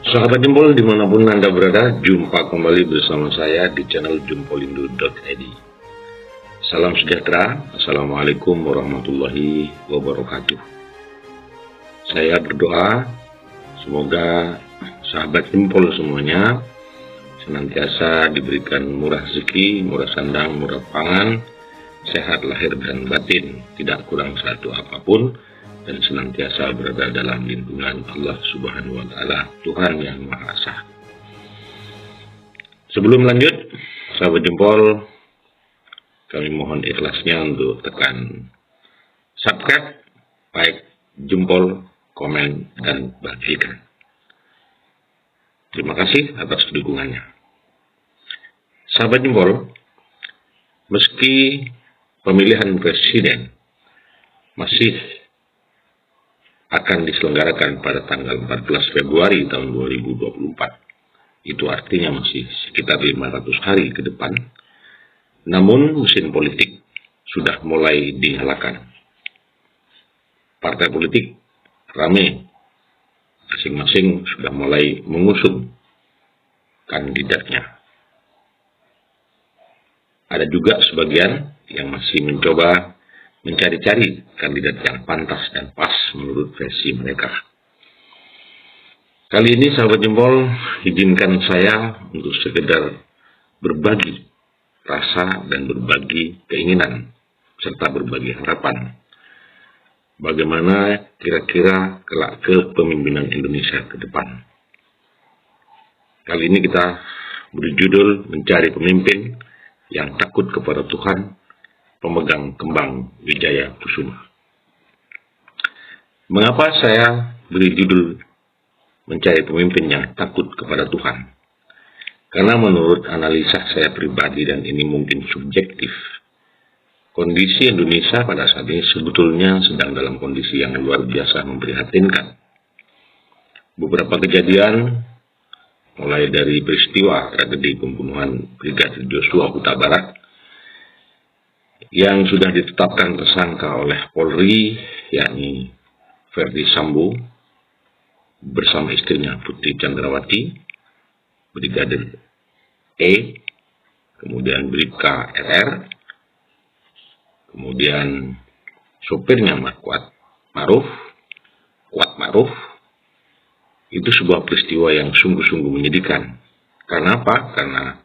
Sahabat Jempol dimanapun Anda berada, jumpa kembali bersama saya di channel jempolindo.id. Salam sejahtera, Assalamualaikum warahmatullahi wabarakatuh. Saya berdoa, semoga sahabat Jempol semuanya senantiasa diberikan murah rezeki, murah sandang, murah pangan, sehat lahir dan batin, tidak kurang satu apapun, dan senantiasa berada dalam lindungan Allah Subhanahu wa Ta'ala, Tuhan yang Maha Esa. Sebelum lanjut, sahabat Jempol, kami mohon ikhlasnya untuk tekan subscribe, like, jempol, komen, dan bagikan. Terima kasih atas dukungannya. Sahabat Jempol, meski pemilihan presiden masih akan diselenggarakan pada tanggal 14 Februari tahun 2024. Itu artinya masih sekitar 500 hari ke depan. Namun mesin politik sudah mulai dinyalakan. Partai politik ramai. Masing-masing sudah mulai mengusung kandidatnya. Ada juga sebagian yang masih mencoba mencari-cari kandidat yang pantas dan pas menurut versi mereka. Kali ini sahabat Jempol, izinkan saya untuk sekedar berbagi rasa dan berbagi keinginan serta berbagi harapan. Bagaimana kira-kira kelak kepemimpinan Indonesia ke depan. Kali ini kita beri judul mencari pemimpin yang takut kepada Tuhan, pemegang kembang Wijaya Kusuma. Mengapa saya beri judul mencari pemimpin yang takut kepada Tuhan? Karena menurut analisa saya pribadi, dan ini mungkin subjektif, kondisi Indonesia pada saat ini sebetulnya sedang dalam kondisi yang luar biasa memprihatinkan. Beberapa kejadian, mulai dari peristiwa tragedi pembunuhan Brigadir Joshua Huta Barat, yang sudah ditetapkan tersangka oleh Polri, yakni Verdi Sambo bersama istrinya Putri Chandrawati, Brigadir E, kemudian Bribka RR, kemudian sopirnya Kuat Ma'ruf, itu sebuah peristiwa yang sungguh-sungguh menyedihkan. Karena apa? Karena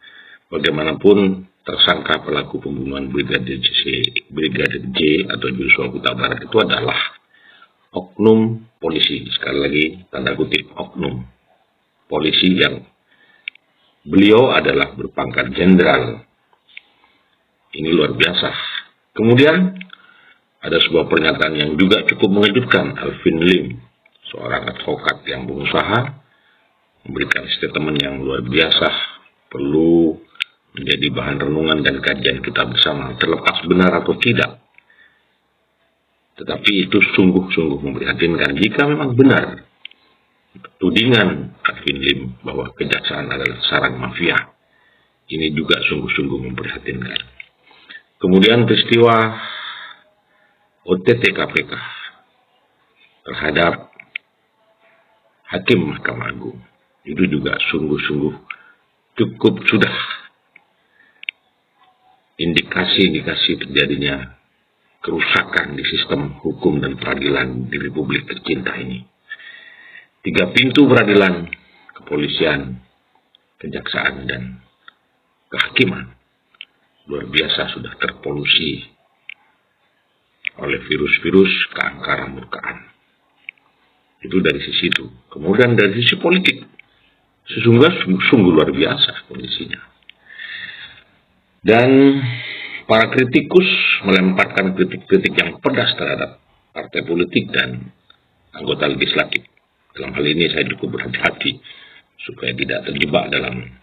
bagaimanapun tersangka pelaku pembunuhan Brigadir J atau Joshua Huta Barat itu adalah oknum polisi. Sekali lagi tanda kutip, oknum polisi yang beliau adalah berpangkat jenderal. Ini luar biasa. Kemudian ada sebuah pernyataan yang juga cukup mengejutkan. Alvin Lim, seorang advokat yang berusaha, memberikan statement yang luar biasa, perlu menjadi bahan renungan dan kajian kita bersama, terlepas benar atau tidak. Tetapi itu sungguh-sungguh memprihatinkan jika memang benar tudingan Alvin Lim bahwa kejaksaan adalah sarang mafia. Ini juga sungguh-sungguh memprihatinkan. Kemudian peristiwa OTT KPK terhadap Hakim Mahkamah Agung, itu juga sungguh-sungguh cukup sudah indikasi-indikasi terjadinya kerusakan di sistem hukum dan peradilan di Republik tercinta ini. 3 pintu peradilan, kepolisian, kejaksaan, dan kehakiman luar biasa sudah terpolusi oleh virus-virus keangkaran murkaan. Itu dari sisi itu. Kemudian dari sisi politik, sungguh luar biasa kondisinya. Dan para kritikus melemparkan kritik-kritik yang pedas terhadap partai politik dan anggota legislatif. Dalam hal ini saya cukup berhati-hati supaya tidak terjebak dalam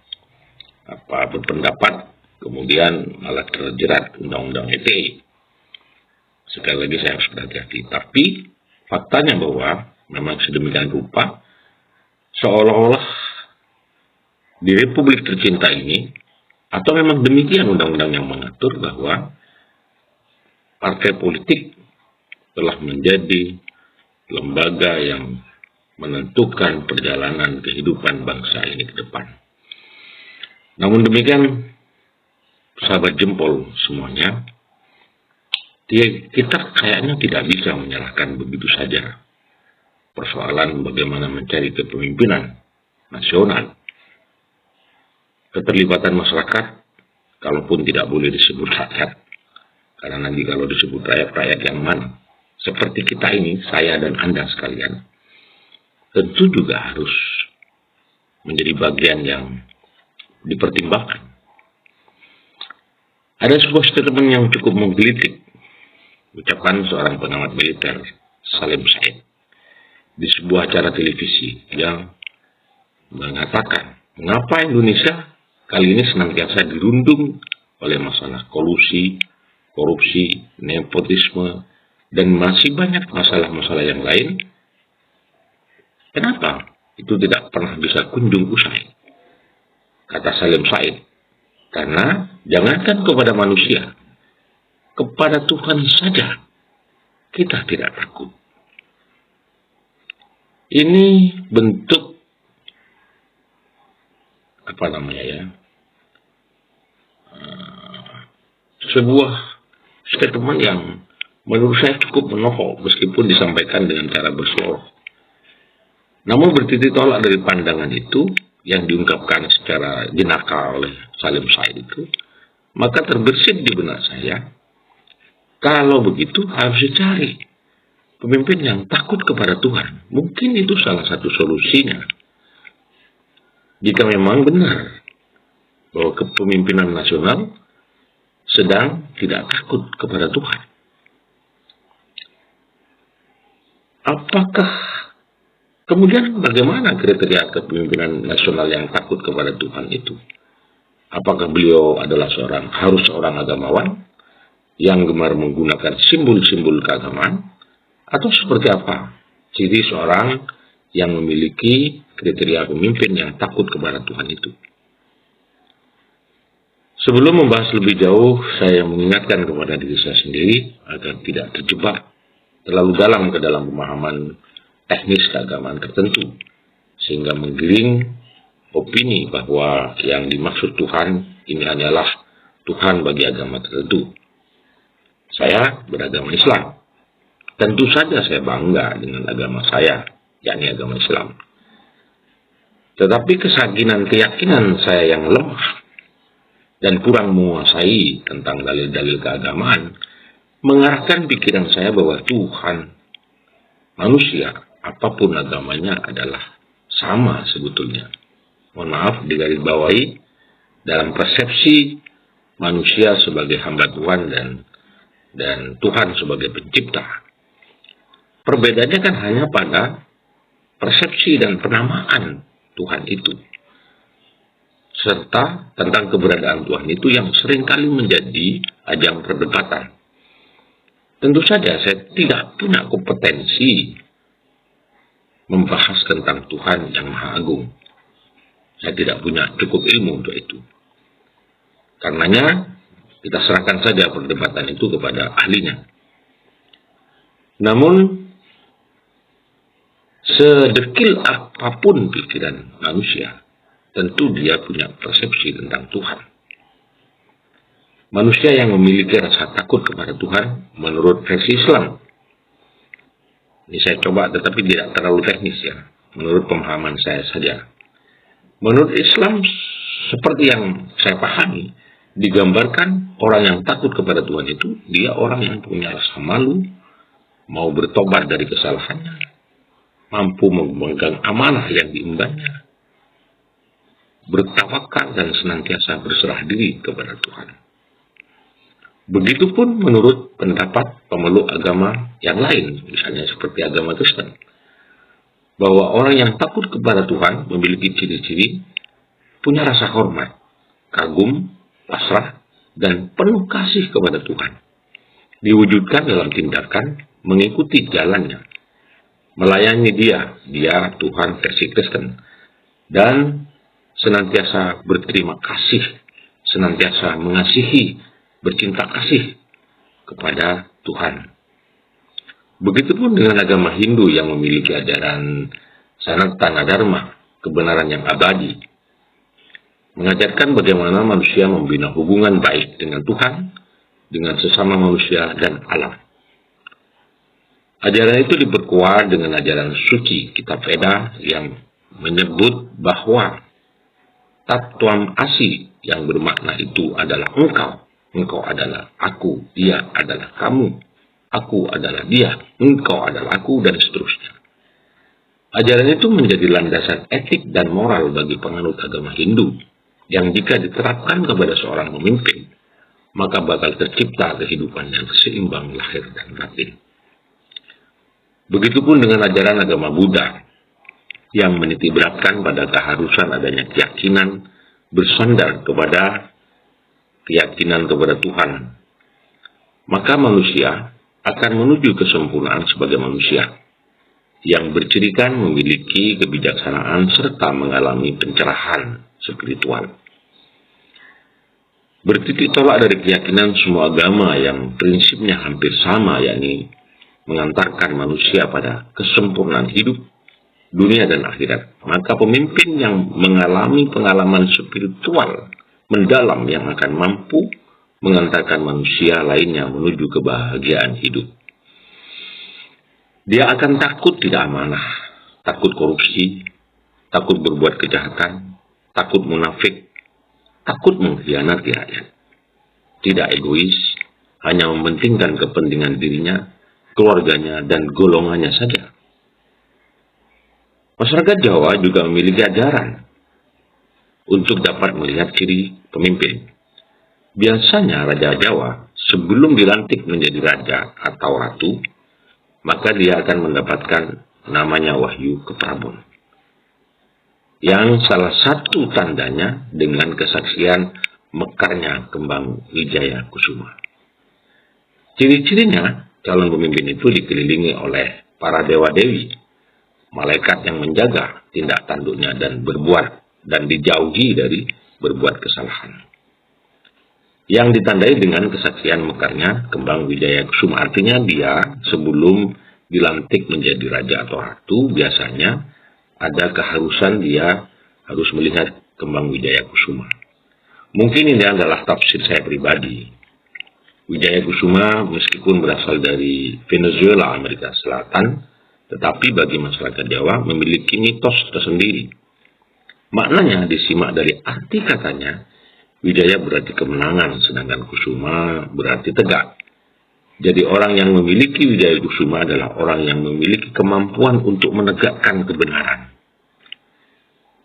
berpendapat kemudian malah terjerat undang-undang ITE. Sekali lagi saya harus berhati-hati. Tapi faktanya bahwa memang sedemikian rupa seolah-olah di Republik tercinta ini, atau memang demikian undang-undang yang mengatur bahwa partai politik telah menjadi lembaga yang menentukan perjalanan kehidupan bangsa ini ke depan. Namun demikian, sahabat jempol semuanya, kita kayaknya tidak bisa menyerahkan begitu saja persoalan bagaimana mencari kepemimpinan nasional. Keterlibatan masyarakat, kalaupun tidak boleh disebut rakyat, karena nanti kalau disebut rakyat yang mana? Seperti kita ini, saya dan Anda sekalian, tentu juga harus menjadi bagian yang dipertimbangkan. Ada sebuah statement yang cukup menggelitik, ucapan seorang pengamat militer, Salim Said, di sebuah acara televisi yang mengatakan, mengapa Indonesia kali ini senantiasa dirundung oleh masalah kolusi, korupsi, nepotisme, dan masih banyak masalah-masalah yang lain. Kenapa itu tidak pernah bisa kunjung usai? Kata Salim Said, karena jangankan kepada manusia, kepada Tuhan saja kita tidak takut. Ini bentuk sebuah statement yang menurut saya cukup menohok meskipun disampaikan dengan cara berseloroh. Namun bertitik tolak dari pandangan itu yang diungkapkan secara jenaka oleh Salim Said itu, maka terbersit di benak saya, kalau begitu harus dicari pemimpin yang takut kepada Tuhan. Mungkin itu salah satu solusinya. Jika memang benar bahwa kepemimpinan nasional sedang tidak takut kepada Tuhan. Apakah kemudian bagaimana kriteria kepemimpinan nasional yang takut kepada Tuhan itu? Apakah beliau adalah harus seorang agamawan yang gemar menggunakan simbol-simbol keagamaan? Atau seperti apa ciri seorang yang memiliki kriteria pemimpin yang takut kepada Tuhan itu? Sebelum membahas lebih jauh, saya mengingatkan kepada diri saya sendiri agar tidak terjebak terlalu dalam ke dalam pemahaman teknis keagamaan tertentu, sehingga menggiring opini bahwa yang dimaksud Tuhan ini hanyalah Tuhan bagi agama tertentu. Saya beragama Islam. Tentu saja saya bangga dengan agama saya, yakni agama Islam. Tetapi kesakitan keyakinan saya yang lemah dan kurang menguasai tentang dalil-dalil keagamaan mengarahkan pikiran saya bahwa Tuhan, manusia, apapun agamanya adalah sama sebetulnya. Mohon maaf, digarisbawahi dalam persepsi manusia sebagai hamba Tuhan dan Tuhan sebagai pencipta. Perbedaannya kan hanya pada persepsi dan penamaan Tuhan itu, serta tentang keberadaan Tuhan itu yang seringkali menjadi ajang perdebatan. Tentu saja saya tidak punya kompetensi membahas tentang Tuhan yang Maha Agung. Saya tidak punya cukup ilmu untuk itu. Karenanya kita serahkan saja perdebatan itu kepada ahlinya. Namun sedekil apapun pikiran manusia, tentu dia punya persepsi tentang Tuhan. Manusia yang memiliki rasa takut kepada Tuhan menurut versi Islam. Ini saya coba tetapi tidak terlalu teknis ya. Menurut pemahaman saya saja. Menurut Islam seperti yang saya pahami, digambarkan orang yang takut kepada Tuhan itu, dia orang yang punya rasa malu, mau bertobat dari kesalahannya, mampu memegang amanah yang diembannya, bertawakal dan senantiasa berserah diri kepada Tuhan. Begitupun menurut pendapat pemeluk agama yang lain, misalnya seperti agama Kristen, bahwa orang yang takut kepada Tuhan memiliki ciri-ciri punya rasa hormat, kagum, pasrah, dan penuh kasih kepada Tuhan. Diwujudkan dalam tindakan mengikuti jalannya, melayani dia Tuhan versi Kristen, dan senantiasa berterima kasih, senantiasa mengasihi, bercinta kasih kepada Tuhan. Begitupun dengan agama Hindu yang memiliki ajaran sanatana dharma, kebenaran yang abadi. Mengajarkan bagaimana manusia membina hubungan baik dengan Tuhan, dengan sesama manusia dan alam. Ajaran itu diperkuat dengan ajaran suci kitab Veda yang menyebut bahwa Tattwam Asi yang bermakna itu adalah engkau. Engkau adalah aku, dia adalah kamu. Aku adalah dia, engkau adalah aku, dan seterusnya. Ajaran itu menjadi landasan etik dan moral bagi penganut agama Hindu, yang jika diterapkan kepada seorang pemimpin, maka bakal tercipta kehidupan yang seimbang lahir dan batin. Begitupun dengan ajaran agama Buddha, yang menitiberatkan pada keharusan adanya keyakinan bersandar kepada keyakinan kepada Tuhan. Maka manusia akan menuju kesempurnaan sebagai manusia, yang bercirikan memiliki kebijaksanaan serta mengalami pencerahan spiritual. Bertitik tolak dari keyakinan semua agama yang prinsipnya hampir sama, yakni mengantarkan manusia pada kesempurnaan hidup, dunia dan akhirat, maka pemimpin yang mengalami pengalaman spiritual mendalam yang akan mampu mengantarkan manusia lainnya menuju kebahagiaan hidup. Dia akan takut tidak amanah, takut korupsi, takut berbuat kejahatan, takut munafik, takut mengkhianati rakyat. Tidak egois, hanya mementingkan kepentingan dirinya, keluarganya, dan golongannya saja. Masyarakat Jawa juga memiliki ajaran untuk dapat melihat ciri pemimpin. Biasanya Raja Jawa sebelum dilantik menjadi raja atau ratu, maka dia akan mendapatkan namanya Wahyu Keprabon. Yang salah satu tandanya dengan kesaksian mekarnya kembang Wijaya Kusuma. Ciri-cirinya, calon pemimpin itu dikelilingi oleh para dewa-dewi, malaikat yang menjaga tindak tanduknya dan dijauhi dari berbuat kesalahan. Yang ditandai dengan kesaksian mekarnya kembang Wijaya Kusuma, artinya dia sebelum dilantik menjadi raja atau ratu, biasanya ada keharusan dia harus melihat kembang Wijaya Kusuma. Mungkin ini adalah tafsir saya pribadi. Wijaya Kusuma meskipun berasal dari Venezuela, Amerika Selatan, tetapi bagi masyarakat Jawa memiliki mitos tersendiri. Maknanya disimak dari arti katanya, Wijaya berarti kemenangan, sedangkan Kusuma berarti tegak. Jadi orang yang memiliki Wijaya Kusuma adalah orang yang memiliki kemampuan untuk menegakkan kebenaran.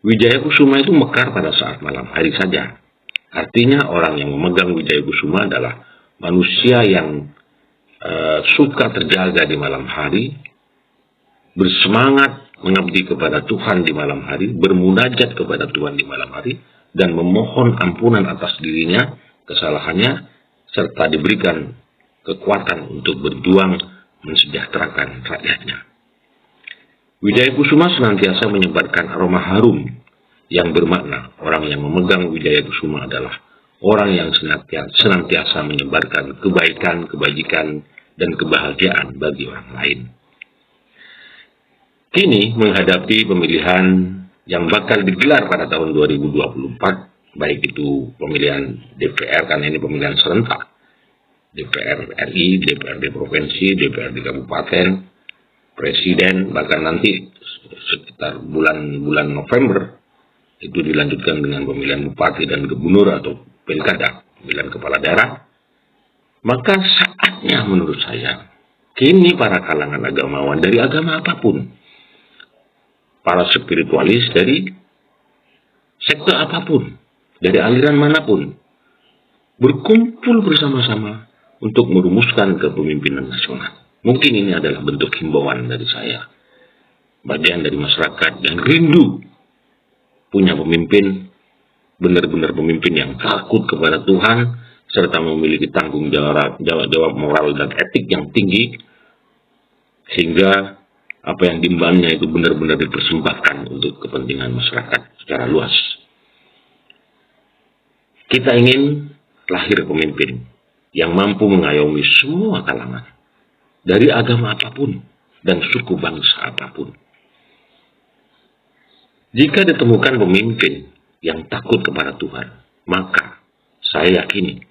Wijaya Kusuma itu mekar pada saat malam hari saja. Artinya orang yang memegang Wijaya Kusuma adalah manusia yang suka terjaga di malam hari, bersemangat mengabdi kepada Tuhan di malam hari, bermunajat kepada Tuhan di malam hari, dan memohon ampunan atas dirinya, kesalahannya, serta diberikan kekuatan untuk berjuang mensejahterakan rakyatnya. Wijaya Kusuma senantiasa menyebarkan aroma harum yang bermakna orang yang memegang Wijaya Kusuma adalah orang yang senantiasa menyebarkan kebaikan, kebajikan, dan kebahagiaan bagi orang lain. Kini menghadapi pemilihan yang bakal digelar pada tahun 2024, baik itu pemilihan DPR, karena ini pemilihan serentak, DPR RI, DPRD Provinsi, DPRD Kabupaten, Presiden, bahkan nanti sekitar bulan November, itu dilanjutkan dengan pemilihan bupati dan gubernur atau pilkada, pemilihan kepala daerah. Maka saatnya menurut saya, kini para kalangan agamawan dari agama apapun, para spiritualis dari sekte apapun, dari aliran manapun, berkumpul bersama-sama untuk merumuskan kepemimpinan nasional. Mungkin ini adalah bentuk himbauan dari saya, bagian dari masyarakat yang rindu punya pemimpin, benar-benar pemimpin yang takut kepada Tuhan, serta memiliki tanggung jawab moral dan etik yang tinggi, sehingga apa yang diembannya itu benar-benar dipersembahkan untuk kepentingan masyarakat secara luas. Kita ingin lahir pemimpin yang mampu mengayomi semua kalangan, dari agama apapun dan suku bangsa apapun. Jika ditemukan pemimpin yang takut kepada Tuhan, maka saya yakini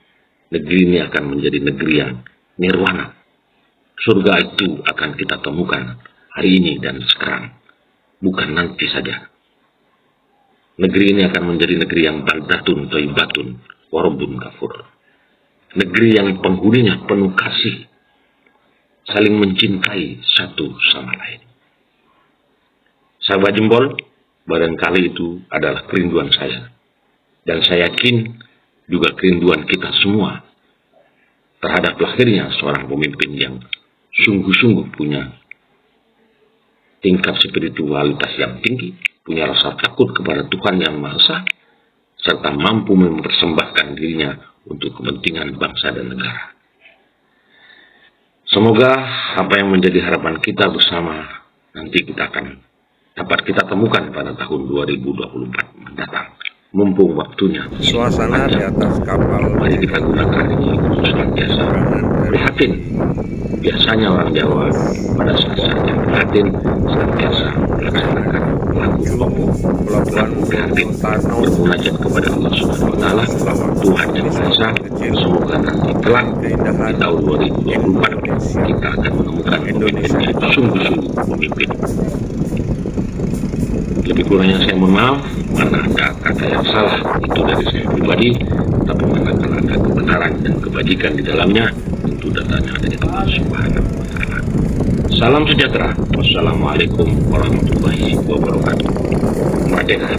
negeri ini akan menjadi negeri yang nirwana. Surga itu akan kita temukan hari ini dan sekarang, bukan nanti saja. Negeri ini akan menjadi negeri yang baldatun thayyibatun wa rabbun ghafur. Negeri yang penghuninya penuh kasih, saling mencintai satu sama lain. Sahabat Jempol, barangkali itu adalah kerinduan saya. Dan saya yakin juga kerinduan kita semua terhadap lahirnya seorang pemimpin yang sungguh-sungguh punya tingkat spiritualitas yang tinggi, punya rasa takut kepada Tuhan Yang Maha Esa, serta mampu mempersembahkan dirinya untuk kepentingan bangsa dan negara. Semoga apa yang menjadi harapan kita bersama nanti kita akan dapat kita temukan pada tahun 2024 mendatang. Mumpung waktunya. Suasana di atas kapal. Mari kita gunakan ini untuk senantiasa prihatin. Biasanya orang Jawa pada saat-saat yang prihatin senantiasa melaksanakan lagu prihatin, bermunajat kepada Allah Subhanahu Wa Taala, Tuhan Yang Maha Esa. Semoga nanti kelak di tahun 2024 kita akan menemukan pemimpin yang sungguh-sungguh pemimpin. Lebih kurangnya saya mohon maaf, mana ada kata yang salah itu dari saya pribadi, tapi manakala ada kebenaran dan kebajikan di dalamnya, tentu datanya dari Allah Subhanahu Wa Taala. Salam sejahtera. Wassalamualaikum warahmatullahi wabarakatuh. Merdeka.